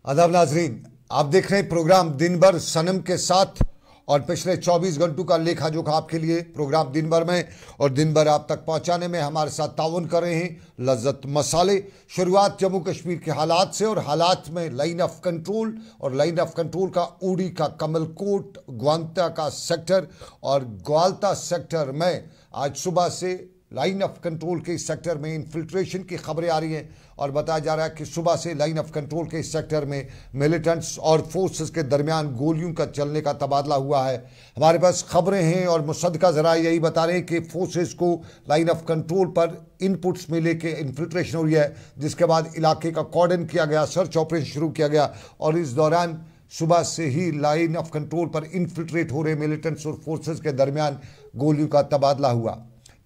आदाब नाजरीन, आप देख रहे हैं प्रोग्राम दिन भर सनम के साथ और पिछले 24 घंटों का लेखा जोखा आपके लिए प्रोग्राम दिन भर में और दिन भर आप तक पहुंचाने में हमारे साथ ताउन कर रहे हैं लज्जत मसाले। शुरुआत जम्मू कश्मीर के हालात से और हालात में लाइन ऑफ कंट्रोल और लाइन ऑफ कंट्रोल का उड़ी का कमलकोट ग्वांता का सेक्टर और ग्वाल्ता सेक्टर में आज सुबह से लाइन ऑफ कंट्रोल के इस सेक्टर में इन्फिल्ट्रेशन की खबरें आ रही हैं और बताया जा रहा है कि सुबह से लाइन ऑफ कंट्रोल के इस सेक्टर में मिलिटेंट्स और फोर्सेस के दरमियान गोलियों का चलने का तबादला हुआ है। हमारे पास खबरें हैं और मुसद्दका ज़रा यही बता रहे हैं कि फोर्सेस को लाइन ऑफ कंट्रोल पर इनपुट्स में लेके इन्फिल्ट्रेशन हो रही है, जिसके बाद इलाके का कॉर्डन किया गया, सर्च ऑपरेशन शुरू किया गया और इस दौरान सुबह से ही लाइन ऑफ कंट्रोल पर इन्फिल्ट्रेट हो रहे मिलिटेंट्स और फोर्सेस के दरमियान गोलियों का तबादला हुआ।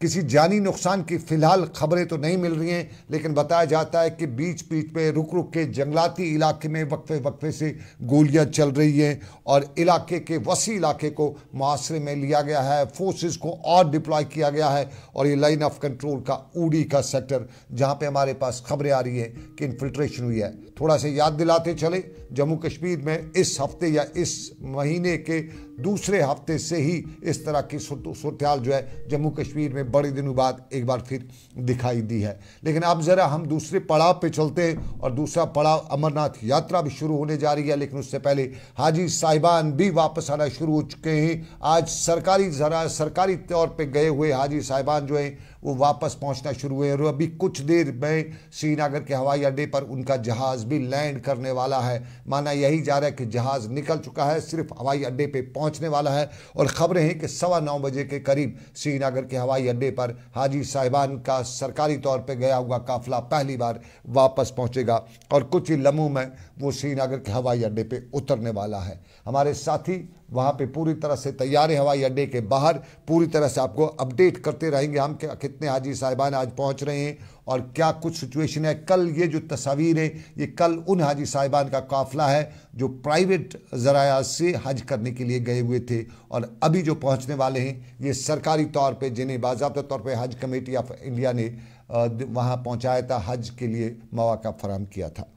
किसी जानी नुकसान की फ़िलहाल खबरें तो नहीं मिल रही हैं, लेकिन बताया जाता है कि बीच बीच में रुक रुक के जंगलाती इलाके में वक्फे वक्फे से गोलियां चल रही हैं और इलाके के वसी इलाके को मुआसरे में लिया गया है, फोर्सेस को और डिप्लॉय किया गया है। और ये लाइन ऑफ कंट्रोल का उड़ी का सेक्टर जहां पे हमारे पास खबरें आ रही हैं कि इन्फिल्ट्रेशन हुई है। थोड़ा सा याद दिलाते चले, जम्मू कश्मीर में इस हफ्ते या इस महीने के दूसरे हफ्ते से ही इस तरह की सूरत-हाल जो है जम्मू कश्मीर में बड़े दिनों बाद एक बार फिर दिखाई दी है। लेकिन अब ज़रा हम दूसरे पड़ाव पे चलते हैं और दूसरा पड़ाव अमरनाथ यात्रा भी शुरू होने जा रही है, लेकिन उससे पहले हाजी साहिबान भी वापस आना शुरू हो चुके हैं। आज सरकारी तौर पे गए हुए हाजी साहिबान जो हैं वो वापस पहुंचना शुरू हुए और अभी कुछ देर में श्रीनगर के हवाई अड्डे पर उनका जहाज़ भी लैंड करने वाला है। माना यही जा रहा है कि जहाज़ निकल चुका है, सिर्फ हवाई अड्डे पे पहुंचने वाला है और ख़बरें हैं कि 9:15 बजे के करीब श्रीनगर के हवाई अड्डे पर हाजी साहिबान का सरकारी तौर पे गया हुआ काफ़िला पहली बार वापस पहुंचेगा और कुछ ही लम्हों में वो श्रीनगर के हवाई अड्डे पे उतरने वाला है। हमारे साथी वहाँ पे पूरी तरह से तैयार है, हवाई अड्डे के बाहर पूरी तरह से आपको अपडेट करते रहेंगे हम कि कितने हाजी साहिबान आज पहुँच रहे हैं और क्या कुछ सिचुएशन है। कल ये जो तस्वीर है ये कल उन हाजी साहिबान का काफ़िला है जो प्राइवेट ज़राया से हज करने के लिए गए हुए थे और अभी जो पहुँचने वाले हैं ये सरकारी तौर पर जिन्हें बाज़ाब्ता तौर पर हज कमेटी ऑफ इंडिया ने वहाँ पहुँचाया था, हज के लिए मौका फराहम किया था।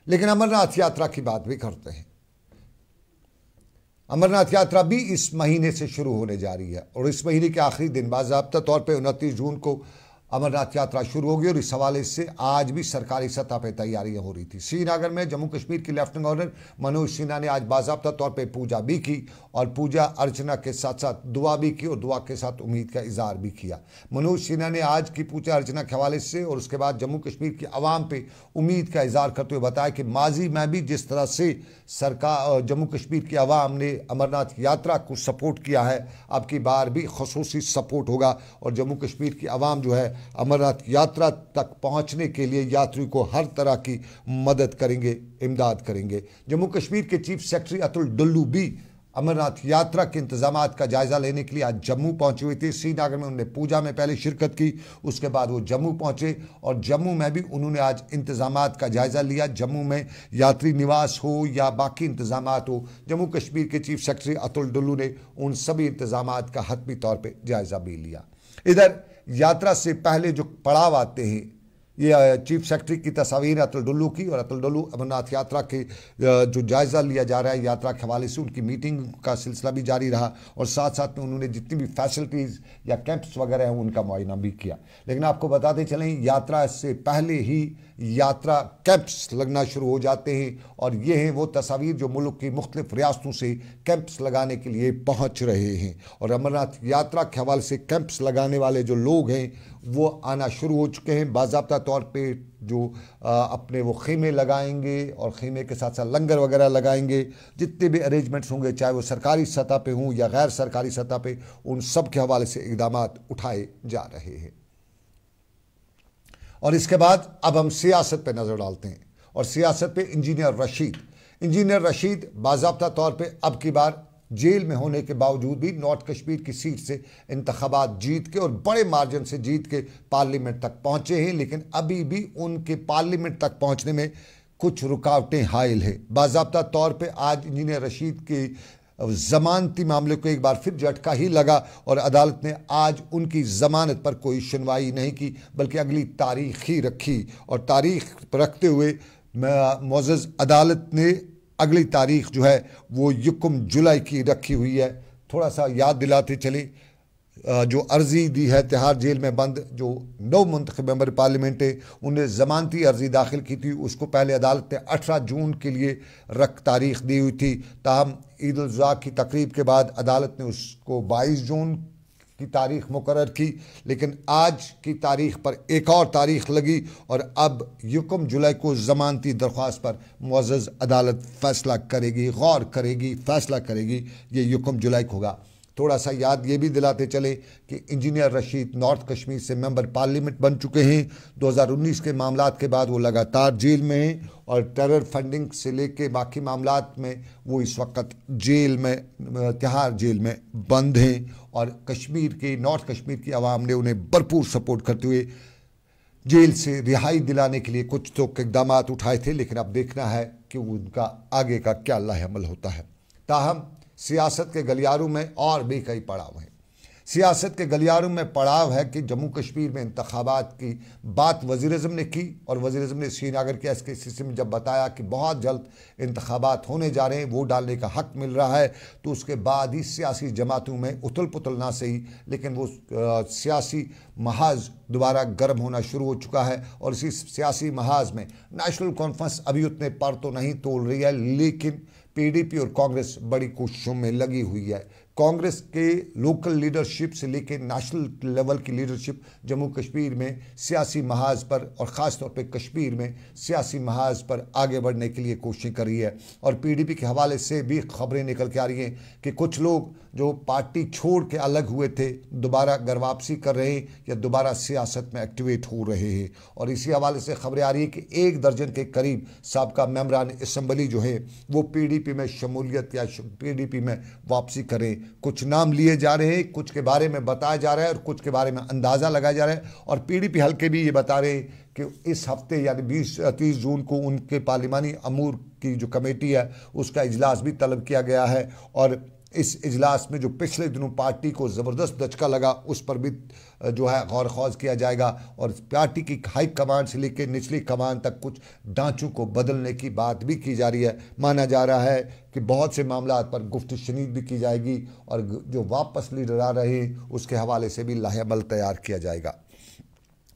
लेकिन अमरनाथ यात्रा की बात भी करते हैं। अमरनाथ यात्रा भी इस महीने से शुरू होने जा रही है और इस महीने के आखिरी दिन बाज़ाब्ता तौर पे 29 जून को अमरनाथ यात्रा शुरू होगी और इस हवाले से आज भी सरकारी सतह पर तैयारियां हो रही थी। श्रीनगर में जम्मू कश्मीर के लेफ्टिनेंट गवर्नर मनोज सिन्हा ने आज बाज़ाब्ता तौर पे पूजा भी की और पूजा अर्चना के साथ साथ दुआ भी की और दुआ के साथ उम्मीद का इजहार भी किया। मनोज सिन्हा ने आज की पूजा अर्चना के हवाले से और उसके बाद जम्मू कश्मीर की आवाम पे उम्मीद का इजहार करते हुए बताया कि माजी में भी जिस तरह से सरकार जम्मू कश्मीर की आवाम ने अमरनाथ यात्रा को सपोर्ट किया है, अब की बार भी खसूसी सपोर्ट होगा और जम्मू कश्मीर की आवाम जो है अमरनाथ यात्रा तक पहुंचने के लिए यात्री को हर तरह की मदद करेंगे, इमदाद करेंगे। जम्मू कश्मीर के चीफ सेक्रेटरी अतुल डुल्लू भी अमरनाथ यात्रा के इंतजामात का जायज़ा लेने के लिए आज जम्मू पहुंचे हुए थे। श्रीनगर में उन्होंने पूजा में पहले शिरकत की, उसके बाद वो जम्मू पहुंचे और जम्मू में भी उन्होंने आज इंतजामात का जायज़ा लिया। जम्मू में यात्री निवास हो या बाकी इंतजामात हो, जम्मू कश्मीर के चीफ सेक्रेटरी अतुल डुल्लू ने उन सभी इंतजामात का हतमी तौर पर जायज़ा भी लिया। इधर यात्रा से पहले जो पड़ाव आते हैं, ये चीफ सेक्रेटरी की तस्वीर अतुल डुल्लू की और अतुल डुल्लू अमरनाथ यात्रा के जो जायज़ा लिया जा रहा है यात्रा के हवाले से उनकी मीटिंग का सिलसिला भी जारी रहा और साथ साथ में उन्होंने जितनी भी फैसिलिटीज़ या कैंप्स वगैरह हैं उनका मुआयना भी किया। लेकिन आपको बताते चलें यात्रा से पहले ही यात्रा कैंप्स लगना शुरू हो जाते हैं और ये हैं वो तस्वीर जो मुल्क की मुख्तलिफ रियासतों से कैंप्स लगाने के लिए पहुँच रहे हैं और अमरनाथ यात्रा के हवाले से कैंप्स लगाने वाले जो लोग हैं वो आना शुरू हो चुके हैं। बाज़ाब्ता तौर पे जो अपने वो खेमे लगाएंगे और खेमे के साथ साथ लंगर वगैरह लगाएंगे, जितने भी अरेंजमेंट्स होंगे चाहे वो सरकारी सतह पे हों या गैर सरकारी सतह पे, उन सब के हवाले से इक़दामात उठाए जा रहे हैं। और इसके बाद अब हम सियासत पे नज़र डालते हैं और सियासत पे इंजीनियर रशीद बाज़ाब्ता तौर पे अब की बार जेल में होने के बावजूद भी नॉर्थ कश्मीर की सीट से इंतखाबात जीत के और बड़े मार्जिन से जीत के पार्लियामेंट तक पहुँचे हैं, लेकिन अभी भी उनके पार्लियामेंट तक पहुँचने में कुछ रुकावटें हायल है। बाज़ाब्ता तौर पे आज इंजीनियर रशीद के ज़मानती मामले को एक बार फिर झटका ही लगा और अदालत ने आज उनकी ज़मानत पर कोई सुनवाई नहीं की बल्कि अगली तारीख ही रखी और तारीख रखते हुए मुअज़्ज़ज़ अदालत ने अगली तारीख जो है वो 1 जुलाई की रखी हुई है। थोड़ा सा याद दिलाते चले, जो अर्जी दी है तिहाड़ जेल में बंद जो नौ मुंतखब मेंबर पार्लियामेंट है, उन्हें ज़मानती अर्जी दाखिल की थी। उसको पहले अदालत ने 18 जून के लिए तारीख दी हुई थी। ताहम ईद उल ज़ुहा की तकरीब के बाद अदालत ने उसको 22 जून की तारीख मुकर्रर की, लेकिन आज की तारीख पर एक और तारीख लगी और अब 1 जुलाई को ज़मानती दरख्वास्त पर मुअज़्ज़ज़ अदालत फ़ैसला करेगी, गौर करेगी, फ़ैसला करेगी। ये 1 जुलाई को होगा। थोड़ा सा याद ये भी दिलाते चले कि इंजीनियर रशीद नॉर्थ कश्मीर से मेंबर पार्लियामेंट बन चुके हैं। 2019 के मामलात के बाद वो लगातार जेल में हैं और टेरर फंडिंग से लेके बाकी मामलात में वो इस वक्त जेल में, तिहाड़ जेल में बंद हैं। और कश्मीर के, नॉर्थ कश्मीर की आवाम ने उन्हें भरपूर सपोर्ट करते हुए जेल से रिहाई दिलाने के लिए कुछ तो इकदाम उठाए थे, लेकिन अब देखना है कि उनका आगे का क्या लाहेअमल होता है। ताहम सियासत के गलियारों में और भी कई पड़ाव हैं। सियासत के गलियारों में पड़ाव है कि जम्मू कश्मीर में इंतखाबात की बात वज़ीर-ए-आज़म ने की और वज़ीर-ए-आज़म ने श्रीनगर के SKCC में जब बताया कि बहुत जल्द इंतखाबात होने जा रहे हैं, वोट डालने का हक मिल रहा है, तो उसके बाद ही सियासी जमातों में उथल पुथल ना सही, लेकिन वो सियासी महाज दोबारा गर्म होना शुरू हो चुका है। और इसी सियासी महाज में नेशनल कॉन्फ्रेंस अभी उतने पर तो नहीं तोड़ रही है, लेकिन PDP और कांग्रेस बड़ी कोशिशों में लगी हुई है। कांग्रेस के लोकल लीडरशिप से लेकर नेशनल लेवल की लीडरशिप जम्मू कश्मीर में सियासी महाज पर और ख़ास तौर पे कश्मीर में सियासी महाज पर आगे बढ़ने के लिए कोशिश कर रही है। और PDP के हवाले से भी खबरें निकल के आ रही हैं कि कुछ लोग जो पार्टी छोड़ के अलग हुए थे दोबारा घर वापसी कर रहे हैं या दोबारा सियासत में एक्टिवेट हो रहे हैं। और इसी हवाले से खबरें आ रही है कि 1 दर्जन के करीब साबका मेंबरान असम्बली जो है वो PDP में शमूलियत या PDP में वापसी करें। कुछ नाम लिए जा रहे हैं, कुछ के बारे में बताया जा रहा है और कुछ के बारे में अंदाज़ा लगाया जा रहा है। और PDP हल्के भी ये बता रहे हैं कि इस हफ्ते यानी 20-30 जून को उनके पार्लिमानी अमूर की जो कमेटी है उसका इजलास भी तलब किया गया है। और इस इजलास में जो पिछले दिनों पार्टी को ज़बरदस्त दचका लगा उस पर भी जो है गौर खौज किया जाएगा। और पार्टी की हाई कमान से लेकर निचली कमान तक कुछ ढांचों को बदलने की बात भी की जा रही है। माना जा रहा है कि बहुत से मामला पर गुफ्त शनीद भी की जाएगी और जो वापस लीडर आ रहे हैं उसके हवाले से भी लाहेअमल तैयार किया जाएगा।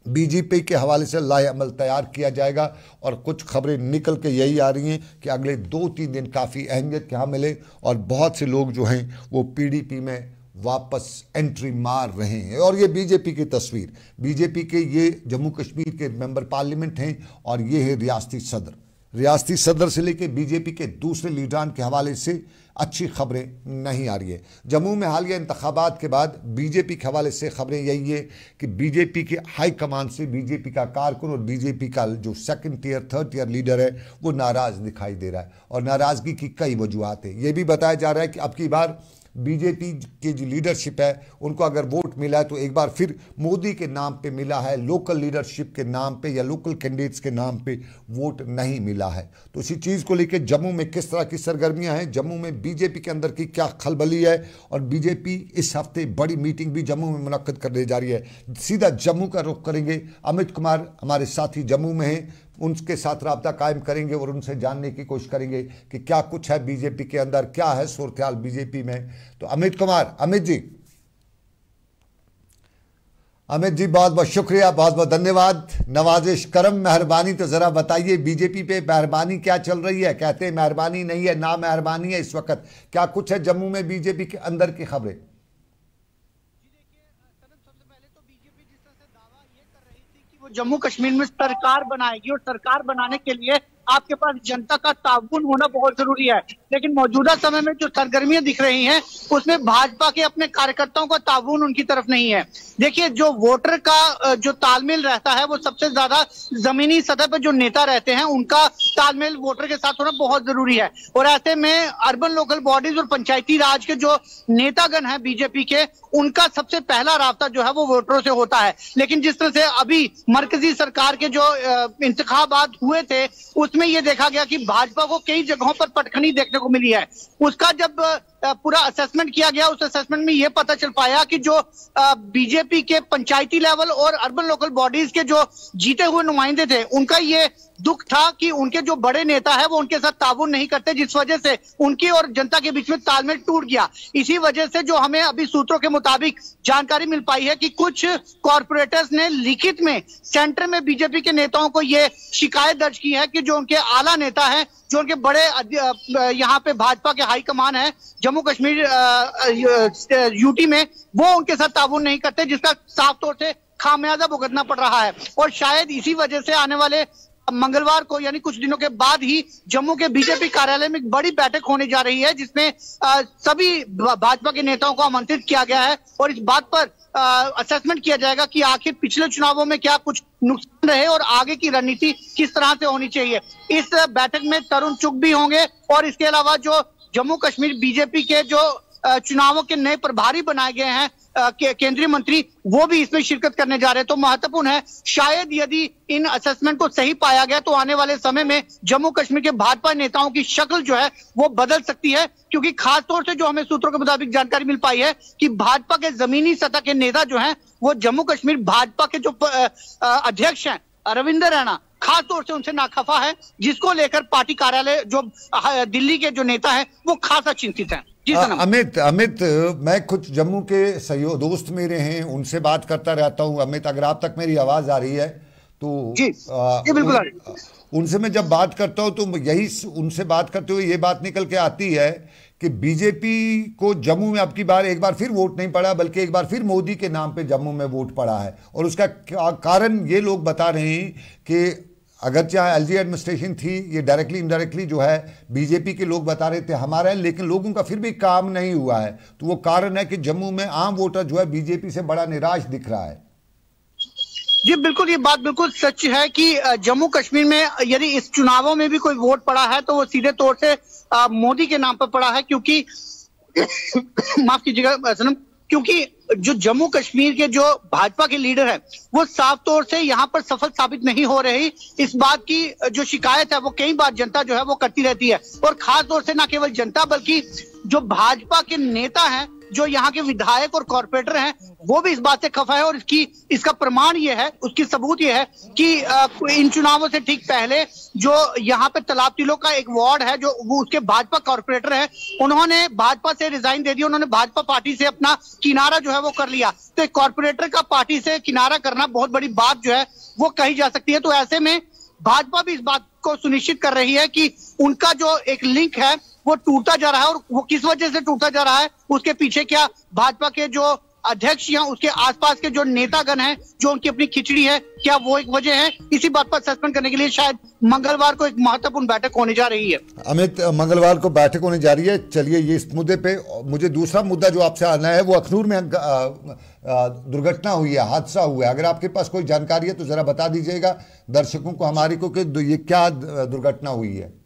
BJP के हवाले से लाहेअमल तैयार किया जाएगा। और कुछ खबरें निकल के यही आ रही हैं कि अगले 2-3 दिन काफ़ी अहमियत के मिले और बहुत से लोग जो हैं वो PDP में वापस एंट्री मार रहे हैं। और ये BJP की तस्वीर, BJP के ये जम्मू कश्मीर के मेंबर पार्लियामेंट हैं और ये है रियासती सदर। रियासती सदर से लेकर BJP के दूसरे लीडरान के हवाले से अच्छी खबरें नहीं आ रही है। जम्मू में हालिया इंतखाबात के बाद BJP के हवाले से खबरें यही है कि BJP के हाई कमान से BJP का कारकुन और BJP का जो 2nd tier 3rd tier leader है वो नाराज़ दिखाई दे रहा है। और नाराज़गी की कई वजूहत है। ये भी बताया जा रहा है कि अब की बार BJP की जो लीडरशिप है उनको अगर वोट मिला है तो एक बार फिर मोदी के नाम पे मिला है, लोकल लीडरशिप के नाम पे या लोकल कैंडिडेट्स के नाम पे वोट नहीं मिला है। तो इसी चीज़ को लेकर जम्मू में किस तरह की सरगर्मियां हैं, जम्मू में BJP के अंदर की क्या खलबली है। और BJP इस हफ्ते बड़ी मीटिंग भी जम्मू में मुनक्कद करने जा रही है। सीधा जम्मू का रुख करेंगे, अमित कुमार हमारे साथी जम्मू में हैं, उनके साथ रब्ता कायम करेंगे और उनसे जानने की कोशिश करेंगे कि क्या कुछ है BJP के अंदर, क्या है सूरत-ए-हाल BJP में। तो अमित कुमार, अमित जी बहुत बहुत शुक्रिया, बहुत बहुत धन्यवाद, नवाजिश करम, मेहरबानी। तो ज़रा बताइए BJP पे मेहरबानी क्या चल रही है? कहते हैं मेहरबानी नहीं है, ना मेहरबानी है इस वक्त। क्या कुछ है जम्मू में BJP के अंदर की खबरें? वो जम्मू कश्मीर में सरकार बनाएगी और सरकार बनाने के लिए आपके पास जनता का ताउन होना बहुत जरूरी है। लेकिन मौजूदा समय में जो सरगर्मियां दिख रही हैं उसमें भाजपा के अपने कार्यकर्ताओं का ताउन उनकी तरफ नहीं है। देखिए, जो वोटर का जो तालमेल रहता है वो सबसे ज्यादा जमीनी सतह पर जो नेता रहते हैं उनका तालमेल वोटर के साथ होना बहुत जरूरी है। और ऐसे में अर्बन लोकल बॉडीज और पंचायती राज के जो नेतागण हैं BJP के, उनका सबसे पहला राब्ता जो है वो वोटरों से होता है। लेकिन जिस तरह से अभी मरकजी सरकार के जो इंतखाबात हुए थे उसमें ये देखा गया कि भाजपा को कई जगहों पर पटखनी देखने को मिली है। उसका जब पूरा असेसमेंट किया गया, उस असेसमेंट में यह पता चल पाया कि जो बीजेपी के पंचायती लेवल और अर्बन लोकल बॉडीज के जो जीते हुए नुमाइंदे थे, उनका ये दुख था कि उनके जो बड़े नेता है वो उनके साथ ताउन नहीं करते, जिस वजह से उनकी और जनता के बीच में तालमेल टूट गया। इसी वजह से जो हमें अभी सूत्रों के मुताबिक जानकारी मिल पाई है कि कुछ कॉर्पोरेटर्स ने लिखित में सेंटर में बीजेपी के नेताओं को ये शिकायत दर्ज की है कि जो उनके आला नेता है, जो उनके बड़े यहाँ पे भाजपा के हाईकमान है जम्मू कश्मीर यूटी में, वो उनके साथ ताउन नहीं करते, जिसका साफ तौर से खामियाजा भुगतना पड़ रहा है। और शायद इसी वजह से आने वाले मंगलवार को यानी कुछ दिनों के बाद ही जम्मू के बीजेपी कार्यालय में एक बड़ी बैठक होने जा रही है, जिसमें सभी भाजपा के नेताओं को आमंत्रित किया गया है और इस बात पर असेसमेंट किया जाएगा कि आखिर पिछले चुनावों में क्या कुछ नुकसान रहे और आगे की रणनीति किस तरह से होनी चाहिए। इस बैठक में तरुण चुग भी होंगे और इसके अलावा जो जम्मू कश्मीर बीजेपी के जो चुनावों के नए प्रभारी बनाए गए हैं केंद्रीय मंत्री, वो भी इसमें शिरकत करने जा रहे हैं। तो महत्वपूर्ण है, शायद यदि इन असेसमेंट को सही पाया गया तो आने वाले समय में जम्मू कश्मीर के भाजपा नेताओं की शक्ल जो है वो बदल सकती है, क्योंकि खास तौर से जो हमें सूत्रों के मुताबिक जानकारी मिल पाई है कि भाजपा के जमीनी सतह के नेता जो हैं वो जम्मू कश्मीर भाजपा के जो अध्यक्ष हैं रविंदर रैना, खास तौर से उनसे नाखफा है, जिसको लेकर पार्टी कार्यालय जो दिल्ली के जो नेता है वो खासा चिंतित है। अमित, मैं कुछ जम्मू के सहयोग दोस्त मेरे हैं, उनसे बात करता रहता हूं। अमित, अगर आप तक मेरी आवाज आ रही है तो जी बिल्कुल उनसे मैं जब बात करता हूं तो यही उनसे बात करते हुए ये बात निकल के आती है कि बीजेपी को जम्मू में अब की बार एक बार फिर वोट नहीं पड़ा, बल्कि एक बार फिर मोदी के नाम पे जम्मू में वोट पड़ा है। और उसका कारण ये लोग बता रहे हैं कि अगर चाहे एलजी एडमिनिस्ट्रेशन थी, ये डायरेक्टली इनडायरेक्टली जो है बीजेपी के लोग बता रहे थे हमारा, लेकिन लोगों का फिर भी काम नहीं हुआ है। तो वो कारण है कि जम्मू में आम वोटर जो है बीजेपी से बड़ा निराश दिख रहा है। जी बिल्कुल, ये बात बिल्कुल सच है कि जम्मू कश्मीर में यदि इस चुनावों में भी कोई वोट पड़ा है तो वो सीधे तौर से मोदी के नाम पर पड़ा है, क्योंकि माफ कीजिएगा सनम, क्योंकि जो जम्मू कश्मीर के जो भाजपा के लीडर है वो साफ तौर से यहाँ पर सफल साबित नहीं हो रही। इस बात की जो शिकायत है वो कई बार जनता जो है वो करती रहती है, और खास तौर से न केवल जनता बल्कि जो भाजपा के नेता हैं, जो यहाँ के विधायक और कॉर्पोरेटर हैं, वो भी इस बात से खफा है। और इसका प्रमाण ये है, उसकी सबूत ये है कि इन चुनावों से ठीक पहले जो यहाँ पे तालाब टिलो का एक वार्ड है, जो वो उसके भाजपा कॉर्पोरेटर है, उन्होंने भाजपा से रिजाइन दे दिया, उन्होंने भाजपा पार्टी से अपना किनारा जो है वो कर लिया। तो एक कॉर्पोरेटर का पार्टी से किनारा करना बहुत बड़ी बात जो है वो कही जा सकती है। तो ऐसे में भाजपा भी इस बात को सुनिश्चित कर रही है कि उनका जो एक लिंक है वो टूटता जा रहा है, और वो किस वजह से टूटता जा रहा है, उसके पीछे क्या भाजपा के जो अध्यक्ष या उसके आसपास के जो नेतागण हैं, जो उनकी अपनी खिचड़ी है, क्या वो एक वजह है? इसी बात पर सस्पेंड करने के लिए शायद मंगलवार को एक महत्वपूर्ण बैठक होने जा रही है। अमित, मंगलवार को बैठक होने जा रही है। चलिए, ये इस मुद्दे पे मुझे दूसरा मुद्दा जो आपसे आना है वो अखनूर में दुर्घटना हुई है, हादसा हुआ है। अगर आपके पास कोई जानकारी है तो जरा बता दीजिएगा दर्शकों को हमारी को कि ये क्या दुर्घटना हुई है।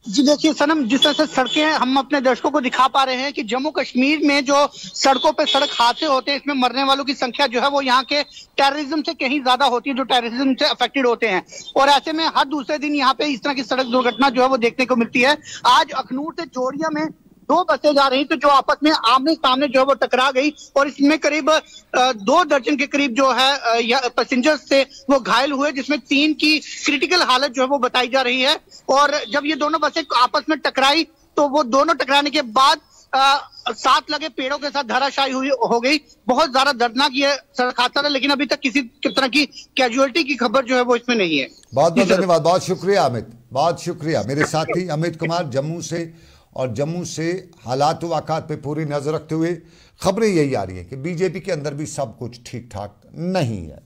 जी देखिए सनम, जिस तरह से सड़कें हम अपने दर्शकों को दिखा पा रहे हैं कि जम्मू कश्मीर में जो सड़कों पे सड़क हादसे होते हैं, इसमें मरने वालों की संख्या जो है वो यहाँ के टेररिज्म से कहीं ज्यादा होती है, जो टेररिज्म से अफेक्टेड होते हैं। और ऐसे में हर दूसरे दिन यहाँ पे इस तरह की सड़क दुर्घटना जो है वो देखने को मिलती है। आज अखनूर से जोड़िया में दो बसें जा रही थी जो आपस में आमने सामने जो है वो टकरा गई, और इसमें करीब 2 दर्जन के करीब जो है पैसेंजर्स थे वो घायल हुए, जिसमें 3 की क्रिटिकल हालत जो है वो बताई जा रही है। और जब ये दोनों बसें आपस में टकराई तो वो दोनों टकराने के बाद साथ लगे पेड़ों के साथ धराशायी हो गई। बहुत ज्यादा दर्दनाक ये सड़क हादसा था, लेकिन अभी तक किसी तरह की कैजुअलिटी की खबर जो है वो इसमें नहीं है। बहुत बहुत धन्यवाद, बहुत शुक्रिया अमित, बहुत शुक्रिया। मेरे साथी अमित कुमार जम्मू से, और जम्मू से हालात वाक़ात पे पूरी नज़र रखते हुए खबरें यही आ रही है कि बीजेपी के अंदर भी सब कुछ ठीक ठाक नहीं है।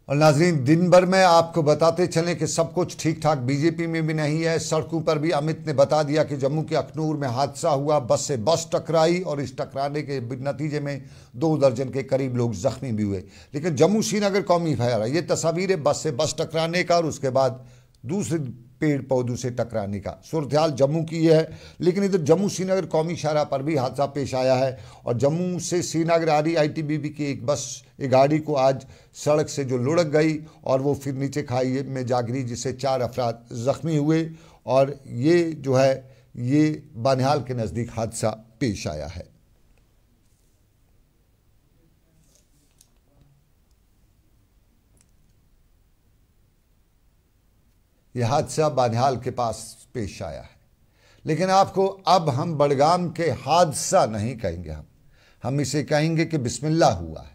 और नाजरीन, दिन भर में आपको बताते चलें कि सब कुछ ठीक ठाक बीजेपी में भी नहीं है। सड़कों पर भी अमित ने बता दिया कि जम्मू के अखनूर में हादसा हुआ, बस से बस टकराई और इस टकराने के नतीजे में 2 दर्जन के करीब लोग जख्मी भी हुए। लेकिन जम्मू श्रीनगर कौमी फायर, ये तस्वीरें बस से बस टकराने का और उसके बाद दूसरी पेड़ पौधों से टकराने का। सूरत हाल जम्मू की है, लेकिन इधर जम्मू श्रीनगर कौमी शाहराह पर भी हादसा पेश आया है और जम्मू से श्रीनगर आ रही ITBP की एक गाड़ी को आज सड़क से जो लुढ़क गई और वो फिर नीचे खाई में जा गिरी, जिससे 4 अफराद ज़ख्मी हुए और ये जो है ये बानिहाल के नज़दीक हादसा पेश आया है। यह हादसा बानिहाल के पास पेश आया है। लेकिन आपको अब हम बडगाम के हादसा नहीं कहेंगे, हम इसे कहेंगे कि बिस्मिल्लाह हुआ है।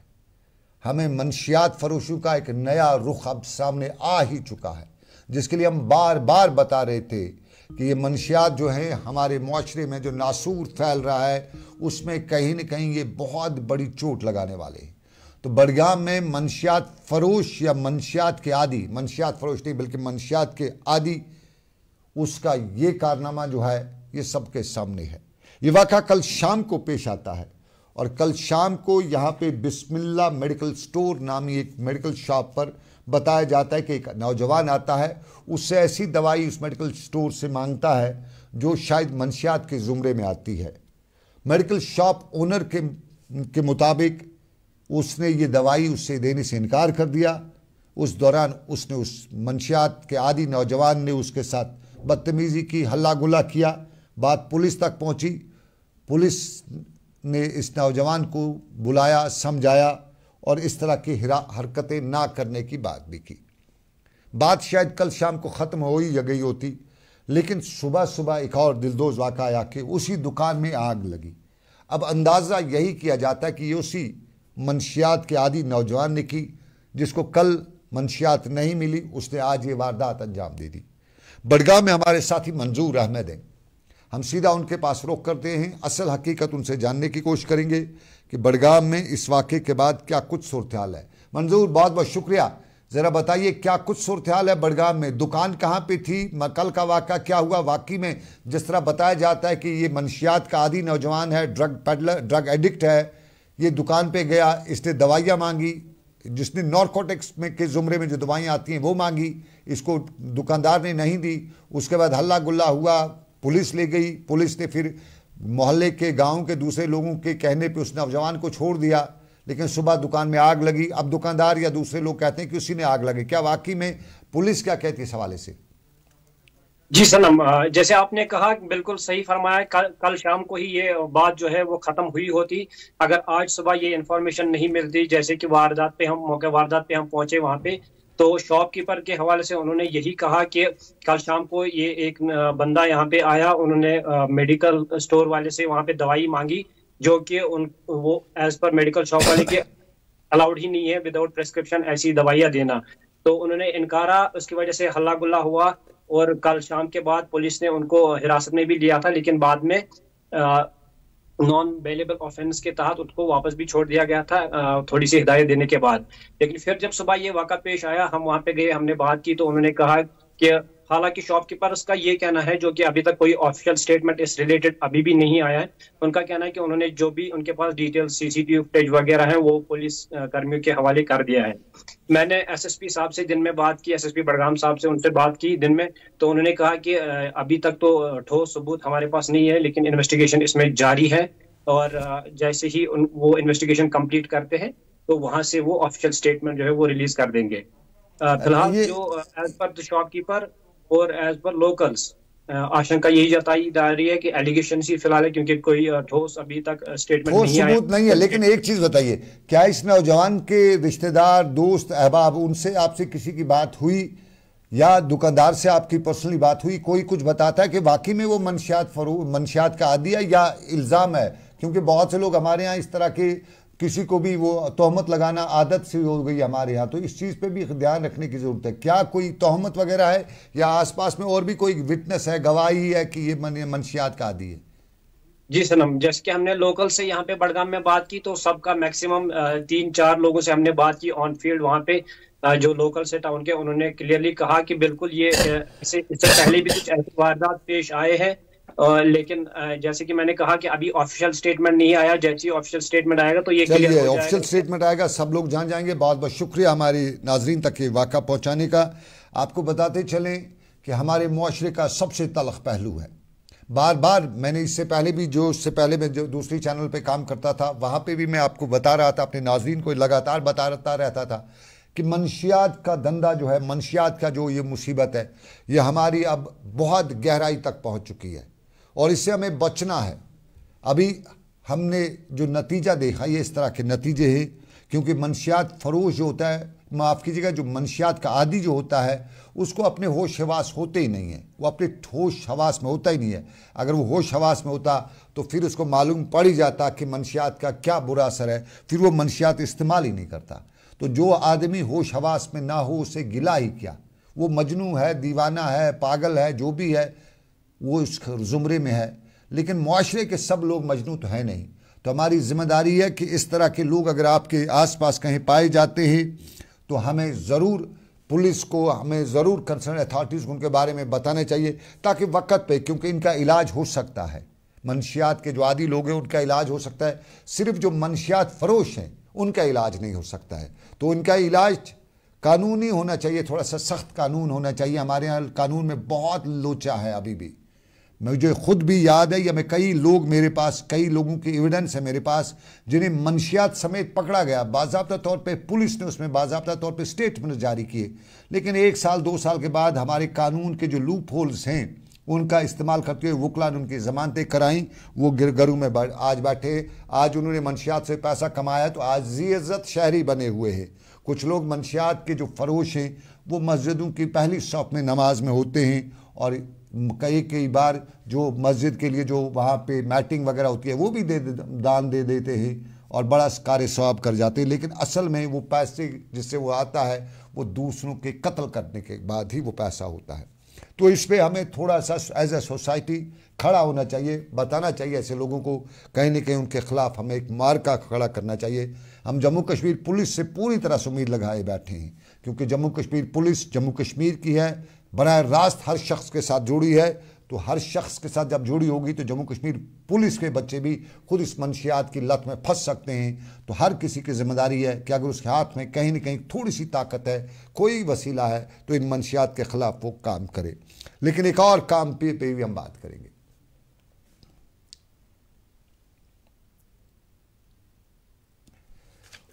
हमें मंशियात फरोशों का एक नया रुख अब सामने आ ही चुका है, जिसके लिए हम बार बार बता रहे थे कि ये मंशियात जो हैं हमारे मुआशरे में जो नासूर फैल रहा है उसमें कहीं न कहीं ये बहुत बड़ी चोट लगाने वाले हैं। तो बडगाम में मंशियात फरोश या मंशियात के आदी, मंशियात फरोश नहीं बल्कि मंशियात के आदी, उसका ये कारनामा जो है ये सबके सामने है। ये वाक़ा कल शाम को पेश आता है और कल शाम को यहाँ पे बिस्मिल्लाह मेडिकल स्टोर नामी एक मेडिकल शॉप पर बताया जाता है कि एक नौजवान आता है, उससे ऐसी दवाई उस मेडिकल स्टोर से मांगता है जो शायद मंशियात के ज़ुमरे में आती है। मेडिकल शॉप ओनर के मुताबिक उसने ये दवाई उससे देने से इनकार कर दिया। उस दौरान उसने उस मंशियात के आदी नौजवान ने उसके साथ बदतमीज़ी की, हल्ला गुल्ला किया। बात पुलिस तक पहुंची। पुलिस ने इस नौजवान को बुलाया, समझाया और इस तरह की हरकतें ना करने की बात भी की। बात शायद कल शाम को ख़त्म हो ही गई होती, लेकिन सुबह सुबह एक और दिलदोज़ वाक़ा आया कि उसी दुकान में आग लगी। अब अंदाज़ा यही किया जाता है कि ये उसी मंशियात के आदी नौजवान ने की, जिसको कल मंशियात नहीं मिली, उसने आज ये वारदात अंजाम दे दी। बडगाम में हमारे साथी मंजूर अहमद हैं, हम सीधा उनके पास रुख करते हैं, असल हकीकत उनसे जानने की कोशिश करेंगे कि बडगाम में इस वाक़े के बाद क्या कुछ सूरत हाल है। मंजूर, बहुत बहुत शुक्रिया। ज़रा बताइए क्या कुछ सूरत हाल है बडगाम में, दुकान कहाँ पे थी, कल का वाक़ा क्या हुआ? वाकई में जिस तरह बताया जाता है कि ये मंशियात का आदी नौजवान है, ड्रग पेडलर, ड्रग एडिक्ट है, ये दुकान पे गया, इसने दवाइयाँ मांगी, जिसने नारकोटिक्स में के ज़ुमरे में जो दवाइयाँ आती हैं वो मांगी, इसको दुकानदार ने नहीं दी। उसके बाद हल्ला गुल्ला हुआ, पुलिस ले गई, पुलिस ने फिर मोहल्ले के गांव के दूसरे लोगों के कहने पे उस नौजवान को छोड़ दिया, लेकिन सुबह दुकान में आग लगी। अब दुकानदार या दूसरे लोग कहते हैं कि उसी ने आग लगी। क्या वाकई में पुलिस क्या कहती है इस हवाले से? जी सनम, जैसे आपने कहा बिल्कुल सही फरमाया। कल शाम को ही ये बात जो है वो खत्म हुई होती अगर आज सुबह ये इन्फॉर्मेशन नहीं मिलती। जैसे कि वारदात पे हम पहुंचे वहां पे, तो शॉपकीपर के हवाले से उन्होंने यही कहा कि कल शाम को ये एक बंदा यहाँ पे आया, उन्होंने मेडिकल स्टोर वाले से वहाँ पे दवाई मांगी, जो कि वो एज पर मेडिकल शॉप वाले के अलाउड ही नहीं है विदाउट प्रेस्क्रिप्शन ऐसी दवाइयाँ देना। तो उन्होंने इनकारा, उसकी वजह से हल्ला गुल्ला हुआ और कल शाम के बाद पुलिस ने उनको हिरासत में भी लिया था, लेकिन बाद में नॉन बेलेबल ऑफेंस के तहत उनको वापस भी छोड़ दिया गया था थोड़ी सी हिदायत देने के बाद। लेकिन फिर जब सुबह ये वाक़ा पेश आया, हम वहां पे गए, हमने बात की, तो उन्होंने कहा कि हालांकि शॉपकीपर का ये कहना है, जो कि अभी तक कोई ऑफिशियल स्टेटमेंट इस रिलेटेड अभी भी नहीं आया है, उनका कहना है कि उन्होंने जो भी उनके पास डिटेल CCTV फुटेज वगैरह है वो पुलिस कर्मियों के हवाले कर दिया है। मैंने SSP साहब से दिन में बात की, SSP बडगाम साहब से उनसे बात की दिन में, तो उन्होंने कहा कि अभी तक तो ठोस सबूत हमारे पास नहीं है, लेकिन इन्वेस्टिगेशन इसमें जारी है और जैसे ही वो इन्वेस्टिगेशन कंप्लीट करते हैं तो वहां से वो ऑफिशियल स्टेटमेंट जो है वो रिलीज कर देंगे। फिलहाल जो एज पर द शॉपकीपर और एज पर लोकल्स आशंका यही जताई जा रही है कि एलिगेशन ही फिलहाल है, क्योंकि कोई ठोस अभी तक स्टेटमेंट नहीं आया, सबूत नहीं है। लेकिन एक चीज बताइए, क्या इस नौजवान के रिश्तेदार, दोस्त, अहबाब, उनसे आपसे किसी की बात हुई या दुकानदार से आपकी पर्सनली बात हुई? कोई कुछ बताता है कि वाकई में वो मंशियात का आदी है या इल्ज़ाम है? क्योंकि बहुत से लोग हमारे यहाँ इस तरह के किसी को भी वो तोहमत लगाना आदत से हो गई हमारे यहाँ, तो इस चीज़ पे भी ध्यान रखने की ज़रूरत है। क्या कोई तोहमत वगैरह है या आसपास में और भी कोई विटनेस है, गवाही है कि ये मंशियात का आदी है? जी सनम, जैसे कि हमने लोकल से यहाँ पे बडगाम में बात की, तो सबका मैक्सिमम 3-4 लोगों से हमने बात की ऑन फील्ड वहाँ पे, जो लोकल से टाउन के, उन्होंने क्लियरली कहा कि बिल्कुल ये इससे पहले भी कुछ ऐसे वारदात पेश आए हैं, लेकिन जैसे कि मैंने कहा कि अभी ऑफिशियल स्टेटमेंट नहीं आया। जैसे ही ऑफिशियल स्टेटमेंट आएगा तो ये क्लियर हो जाएगा। ऑफिशियल स्टेटमेंट आएगा, सब लोग जान जाएंगे। बहुत बहुत शुक्रिया हमारी नाजरीन तक ये वाक़ा पहुँचाने का। आपको बताते चलें कि हमारे मुआशरे का सबसे तलख पहलू है। बार बार मैंने इससे पहले मैं जो दूसरी चैनल पे काम करता था वहाँ पे भी मैं आपको बता रहा था, अपने नाज़रीन को लगातार बताता रहता था कि मंशियात का धंधा जो है, मंशियात का जो ये मुसीबत है, ये हमारी अब बहुत गहराई तक पहुँच चुकी है और इससे हमें बचना है। अभी हमने जो नतीजा देखा ये इस तरह के नतीजे हैं, क्योंकि मंशियात फरोश जो होता है, माफ़ कीजिएगा, जो मंशियात का आदी जो होता है उसको अपने होश हवास होते ही नहीं है, वो अपने होश हवास में होता ही नहीं है। अगर वो होश हवास में होता तो फिर उसको मालूम पड़ ही जाता कि मंशियात का क्या बुरा असर है, फिर वो मंशियात इस्तेमाल ही नहीं करता। तो जो आदमी होश हवास में ना हो उसे गिला ही क्या, वो मजनू है, दीवाना है, पागल है, जो भी है वो इस ज़ुमरे में है। लेकिन मुआशरे के सब लोग मजनू तो है नहीं। तो हमारी ज़िम्मेदारी है कि इस तरह के लोग अगर आपके आसपास कहीं पाए जाते हैं तो हमें ज़रूर पुलिस को, हमें ज़रूर कंसर्न अथॉरिटीज़ को उनके बारे में बताना चाहिए, ताकि वक्त पे, क्योंकि इनका इलाज हो सकता है। मंशियात के जो आदी लोग हैं उनका इलाज हो सकता है, सिर्फ जो मंशियात फरोश हैं उनका इलाज नहीं हो सकता है। तो इनका इलाज कानूनी होना चाहिए, थोड़ा सा सख्त कानून होना चाहिए। हमारे यहाँ कानून में बहुत लोचा है अभी भी। मुझे खुद भी याद है, या मैं कई लोग, मेरे पास कई लोगों की एविडेंस है मेरे पास जिन्हें मंशियात समेत पकड़ा गया। बाज़ाब्ता तौर पे पुलिस ने उसमें बाज़ाब्ता तौर पे स्टेटमेंट जारी किए, लेकिन 1 साल 2 साल के बाद हमारे कानून के जो लूप होल्स हैं उनका इस्तेमाल करते हुए वकला ने उनकी ज़मानतें कराई। वो गिरगरू में आज बैठे, आज उन्होंने मंशियात से पैसा कमाया तो आज ज़ी-इज़्ज़त शहरी बने हुए हैं। कुछ लोग मंशियात के जो फरोश हैं वो मस्जिदों की पहली सौफ में नमाज में होते हैं, और कई बार जो मस्जिद के लिए जो वहाँ पे मैटिंग वगैरह होती है वो भी दान दे देते हैं और बड़ा कार्य सवाब कर जाते हैं। लेकिन असल में वो पैसे जिससे वो आता है वो दूसरों के कत्ल करने के बाद ही वो पैसा होता है। तो इस पर हमें थोड़ा सा एज ए सोसाइटी खड़ा होना चाहिए, बताना चाहिए ऐसे लोगों को, कहीं न कहीं उनके खिलाफ हमें एक मार्का खड़ा करना चाहिए। हम जम्मू कश्मीर पुलिस से पूरी तरह से उम्मीद लगाए बैठे हैं, क्योंकि जम्मू कश्मीर पुलिस जम्मू कश्मीर की है, बराह रास्त हर शख्स के साथ जुड़ी है। तो हर शख्स के साथ जब जुड़ी होगी तो जम्मू कश्मीर पुलिस के बच्चे भी खुद इस मंशियात की लत में फंस सकते हैं। तो हर किसी की जिम्मेदारी है कि अगर उसके हाथ में कहीं न कहीं थोड़ी सी ताकत है, कोई वसीला है, तो इन मंशियात के ख़िलाफ़ वो काम करे। लेकिन एक और काम पे भी हम बात करेंगे।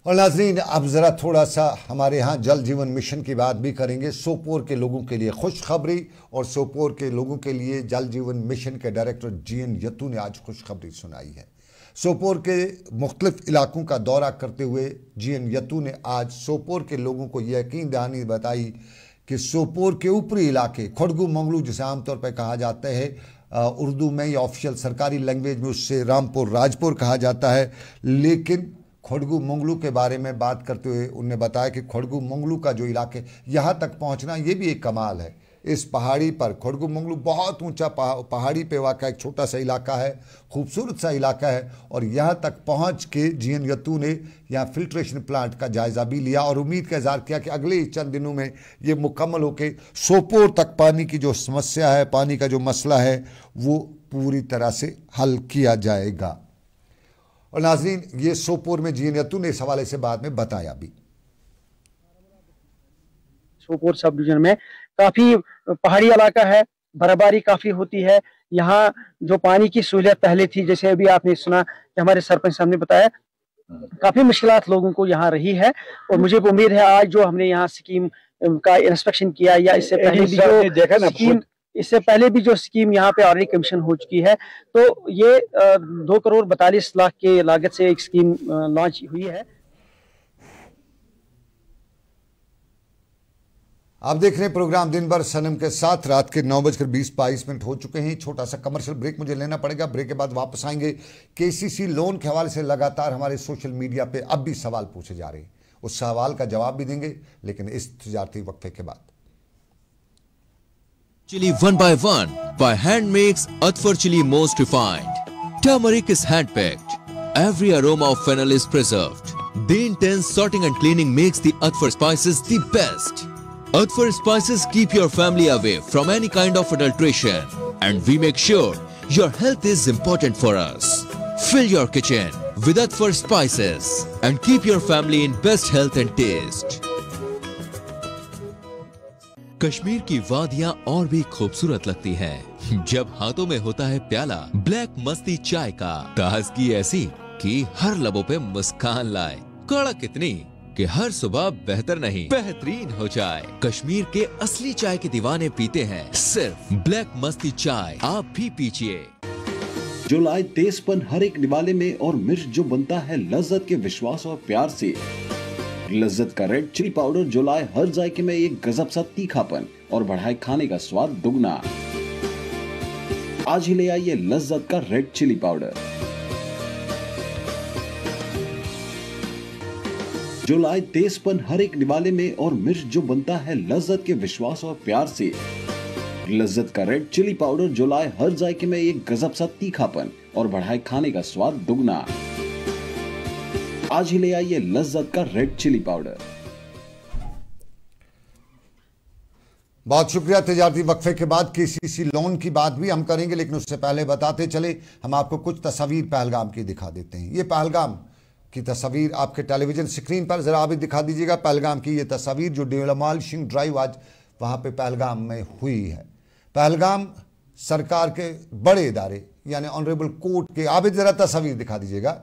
और नाज़रीन, अब ज़रा थोड़ा सा हमारे यहाँ जल जीवन मिशन की बात भी करेंगे। सोपोर के लोगों के लिए खुशखबरी, और सोपोर के लोगों के लिए जल जीवन मिशन के डायरेक्टर जीएन यत्तू ने आज खुशखबरी सुनाई है। सोपोर के मुख्तलिफ इलाकों का दौरा करते हुए जीएन यत्तू ने आज सोपोर के लोगों को यकीन दहानी बताई कि सोपोर के ऊपरी इलाके खड़गू मंगलू, जिसे आमतौर पर कहा जाता है उर्दू में या ऑफिशियल सरकारी लैंग्वेज में उससे रामपुर राजपुर कहा जाता है, लेकिन खड़गू मंगलू के बारे में बात करते हुए उन्होंने बताया कि खड़गू मंगलू का जो इलाके यहाँ तक पहुँचना ये भी एक कमाल है। इस पहाड़ी पर खड़गू मंगलू बहुत ऊंचा पहाड़ी पे वाक़ा एक छोटा सा इलाका है, खूबसूरत सा इलाका है, और यहाँ तक पहुँच के जीएन यत्तू ने यहाँ फिल्ट्रेशन प्लांट का जायज़ा भी लिया और उम्मीद का इज़हार किया कि अगले चंद दिनों में ये मुकम्मल होकर सोपोर तक पानी की जो समस्या है, पानी का जो मसला है, वो पूरी तरह से हल किया जाएगा। और नाज़रीन, ये सोपोर में जीएन यत्तू ने इस हवाले से बाद में बताया भी। सोपोर सब डिवीजन में काफी पहाड़ी इलाका है, बर्फबारी काफी होती है। यहाँ जो पानी की सहूलियत पहले थी, जैसे अभी आपने सुना कि हमारे सरपंच साहब ने बताया, काफी मुश्किलात लोगों को यहाँ रही है। और मुझे उम्मीद है आज जो हमने यहाँ स्कीम का इंस्पेक्शन किया, या इससे पहले भी जो देखा ना स्कीम, इससे पहले भी जो स्कीम यहाँ पे ऑलरेडी कमीशन हो चुकी है, तो ये 2 करोड़ 42 लाख के लागत से एक स्कीम लॉन्च हुई है। आप देख रहे हैं प्रोग्राम दिन भर सनम के साथ। रात के 9:20 हो चुके हैं। छोटा सा कमर्शियल ब्रेक मुझे लेना पड़ेगा, ब्रेक के बाद वापस आएंगे। केसीसी लोन के हवाले से लगातार हमारे सोशल मीडिया पे अब भी सवाल पूछे जा रहे हैं, उस सवाल का जवाब भी देंगे, लेकिन इस तजारती वक्फे के बाद। Chili one by hand makes Atfar chili most refined. Turmeric is hand picked. Every aroma of fennel is preserved. The intense sorting and cleaning makes the Atfar spices the best. Atfar spices keep your family away from any kind of adulteration, and we make sure your health is important for us. Fill your kitchen with Atfar spices and keep your family in best health and taste. Kashmir की वादियां और भी खूबसूरत लगती हैं जब हाथों में होता है प्याला ब्लैक मस्ती चाय का। ताजगी ऐसी कि हर लबों पे मुस्कान लाए, कड़क इतनी कि हर सुबह बेहतर नहीं बेहतरीन हो जाए। कश्मीर के असली चाय के दीवाने पीते हैं सिर्फ ब्लैक मस्ती चाय, आप भी पीजिए। जो लाए तेजपन हर एक निवाले में और मिर्च जो बनता है लज्जत के विश्वास और प्यार से। लज्जत का रेड चिली पाउडर जो लाए हर जायके में एक गजब सा तीखापन और बढ़ाए खाने का स्वाद दुगना। आज ही ले आइए लज्जत का रेड चिली पाउडर जो लाए तेजपन हर एक निवाले में और मिर्च जो बनता है लज्जत के विश्वास और प्यार से। लज्जत का रेड चिली पाउडर जो लाए हर जायके में एक गजब सा तीखापन और बढ़ाए खाने का स्वाद दुगना। आज ही ले आइए लज्जत का रेड चिली पाउडर। बहुत शुक्रिया। तिजारती वक्फे के बाद केसीसी लोन की बात भी हम करेंगे, लेकिन उससे पहले बताते चले हम आपको कुछ तस्वीर पहलगाम की दिखा देते हैं। ये पहलगाम की तस्वीर आपके टेलीविजन स्क्रीन पर जरा भी दिखा दीजिएगा। पहलगाम की ये तस्वीर जो डिमोलिशिंग ड्राइव आज वहां पे पहलगाम में हुई है। पहलगाम सरकार के बड़े इदारे यानी ऑनरेबल कोर्ट के आबिद, जरा तस्वीर दिखा दीजिएगा,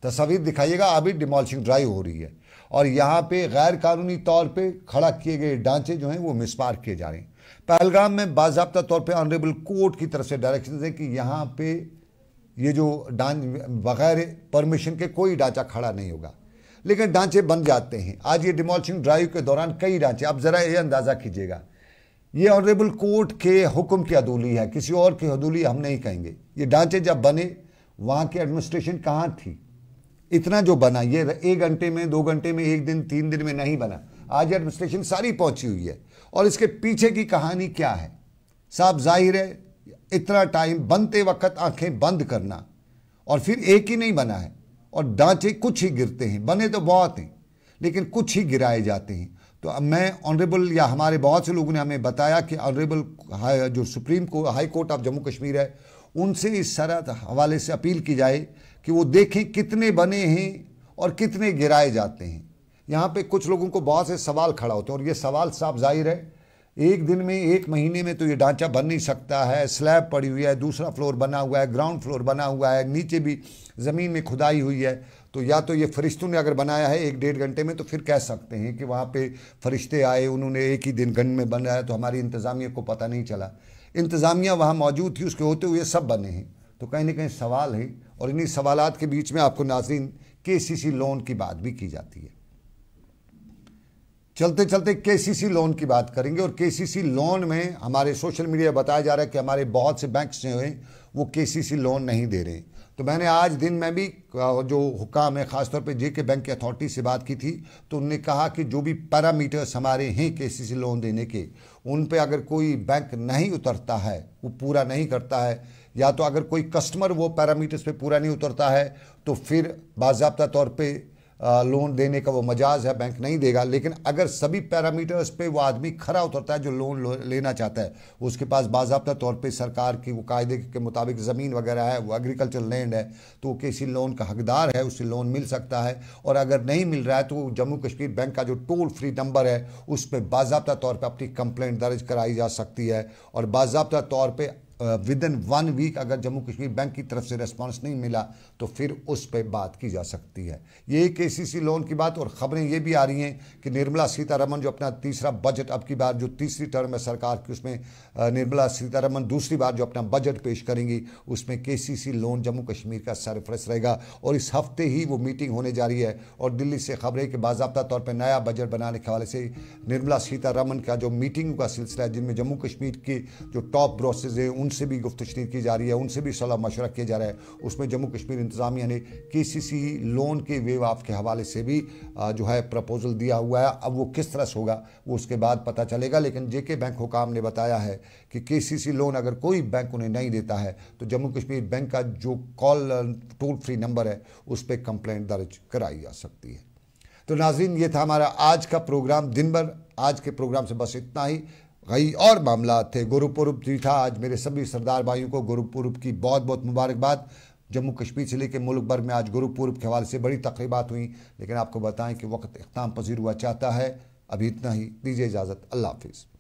तस्वीर दिखाइएगा। आबिद डिमोलिशिंग ड्राइव हो रही है और यहाँ पे गैर कानूनी तौर पे खड़ा किए गए ढांचे जो हैं वो मिसमार किए जा रहे हैं। पहलगाम में बाज़ाब्ता तौर पे ऑनरेबल कोर्ट की तरफ से डायरेक्शन है कि यहाँ पे ये जो बगैर परमिशन के कोई ढांचा खड़ा नहीं होगा, लेकिन ढांचे बन जाते हैं। आज ये डिमोलिशिंग ड्राइव के दौरान कई ढांचे, आप ज़रा ये अंदाज़ा कीजिएगा, ये ऑनरेबल कोर्ट के हुक्म की अदूली है, किसी और की अदूली हम नहीं कहेंगे। ये ढांचे जब बने वहाँ की एडमिनिस्ट्रेशन कहाँ थी? इतना जो बना ये 1 घंटे में, 2 घंटे में, 1 दिन, 3 दिन में नहीं बना। आज एडमिनिस्ट्रेशन सारी पहुंची हुई है और इसके पीछे की कहानी क्या है साहब? जाहिर है इतना टाइम बनते वक्त आंखें बंद करना, और फिर एक ही नहीं बना है और ढांचे कुछ ही गिरते हैं। बने तो बहुत हैं लेकिन कुछ ही गिराए जाते हैं। तो अब मैं ऑनरेबल या हमारे बहुत से लोगों ने हमें बताया कि ऑनरेबल जो supreme court high court of Jammu Kashmir है उनसे इस तरह हवाले से अपील की जाए कि वो देखें कितने बने हैं और कितने गिराए जाते हैं। यहाँ पे कुछ लोगों को बहुत से सवाल खड़ा होते हैं और ये सवाल साफ जाहिर है, 1 दिन में, 1 महीने में तो ये ढांचा बन नहीं सकता है। स्लैब पड़ी हुई है, दूसरा फ्लोर बना हुआ है, ग्राउंड फ्लोर बना हुआ है, नीचे भी ज़मीन में खुदाई हुई है। तो या तो ये फरिश्तों ने अगर बनाया है 1-1.5 घंटे में, तो फिर कह सकते हैं कि वहाँ पे फरिश्ते आए, उन्होंने एक ही दिन घंटे में बनाया, तो हमारी इंतज़ामिया को पता नहीं चला। इंतज़ामिया वहाँ मौजूद थी, उसके होते हुए सब बने हैं। तो कहीं ना कहीं सवाल है और इन्हीं सवालात के बीच में आपको नाज़रीन केसीसी लोन की बात भी की जाती है। चलते चलते केसीसी लोन की बात करेंगे और केसीसी लोन में हमारे सोशल मीडिया बताया जा रहा है कि हमारे बहुत से बैंक्स जो हैं वो केसीसी लोन नहीं दे रहे। तो मैंने आज दिन में भी जो हुकाम है ख़ासतौर पे जेके बैंक की अथॉरिटी से बात की थी, तो उन्होंने कहा कि जो भी पैरामीटर्स हमारे हैं केसीसी लोन देने के, उन पे अगर कोई बैंक नहीं उतरता है, वो पूरा नहीं करता है, या तो अगर कोई कस्टमर वो पैरामीटर्स पे पूरा नहीं उतरता है तो फिर बाज़ाब्ता तौर पे लोन देने का वो मजाज है, बैंक नहीं देगा। लेकिन अगर सभी पैरामीटर्स पे वो आदमी खरा उतरता है जो लोन लेना चाहता है, उसके पास बाज़ाब्ता तौर पे सरकार की वो कायदे के मुताबिक ज़मीन वगैरह है, वो एग्रीकल्चर लैंड है, तो वो किसी लोन का हकदार है, उससे लोन मिल सकता है। और अगर नहीं मिल रहा है तो जम्मू कश्मीर बैंक का जो टोल फ्री नंबर है उस पर बाज़ाब्ता तौर पर अपनी कंप्लेंट दर्ज कराई जा सकती है। और बाज़ाब्ता तौर पर विदिन 1 वीक अगर जम्मू कश्मीर बैंक की तरफ से रिस्पांस नहीं मिला तो फिर उस पर बात की जा सकती है। ये केसीसी लोन की बात। और ख़बरें ये भी आ रही हैं कि निर्मला सीतारमण जो अपना तीसरा बजट, अब की बार जो तीसरी टर्म है सरकार की, उसमें निर्मला सीतारमण दूसरी बार जो अपना बजट पेश करेंगी उसमें केसीसी लोन जम्मू कश्मीर का सरफरस रहेगा। और इस हफ्ते ही वो मीटिंग होने जा रही है और दिल्ली से खबरें कि बाज़ाब्ता तौर पर नया बजट बनाने के हवाले से निर्मला सीतारमण का जो मीटिंग का सिलसिला है, जिनमें जम्मू कश्मीर के जो टॉप बॉसेस हैं उनसे भी गुफ्तशनीर की जा रही है, उनसे भी सलाह मशवरा किया जा रहा है। उसमें जम्मू कश्मीर इंतज़ामिया ने केसीसी लोन के वेव ऑफ के हवाले से भी जो है प्रपोजल दिया हुआ है। अब वो किस तरह से होगा वो उसके बाद पता चलेगा। लेकिन जेके बैंक हुकाम ने बताया है कि केसीसी लोन अगर कोई बैंक उन्हें नहीं देता है तो जम्मू कश्मीर बैंक का जो कॉल टोल फ्री नंबर है उस पर कंप्लेंट दर्ज कराई जा सकती है। तो नाज़रीन, ये था हमारा आज का प्रोग्राम दिन भर। आज के प्रोग्राम से बस इतना ही। कई और मामला थे। गुरुपुरब भी था आज। मेरे सभी सरदार भाइयों को गुरुपुरब की बहुत बहुत मुबारकबाद। जम्मू कश्मीर से लेकर मुल्क भर में आज गुरुपुरब के हवाले से बड़ी तकरीबात हुई, लेकिन आपको बताएं कि वक्त इख्ताम पजीर हुआ चाहता है। अभी इतना ही, दीजिए इजाज़त, अल्लाह हाफिज़।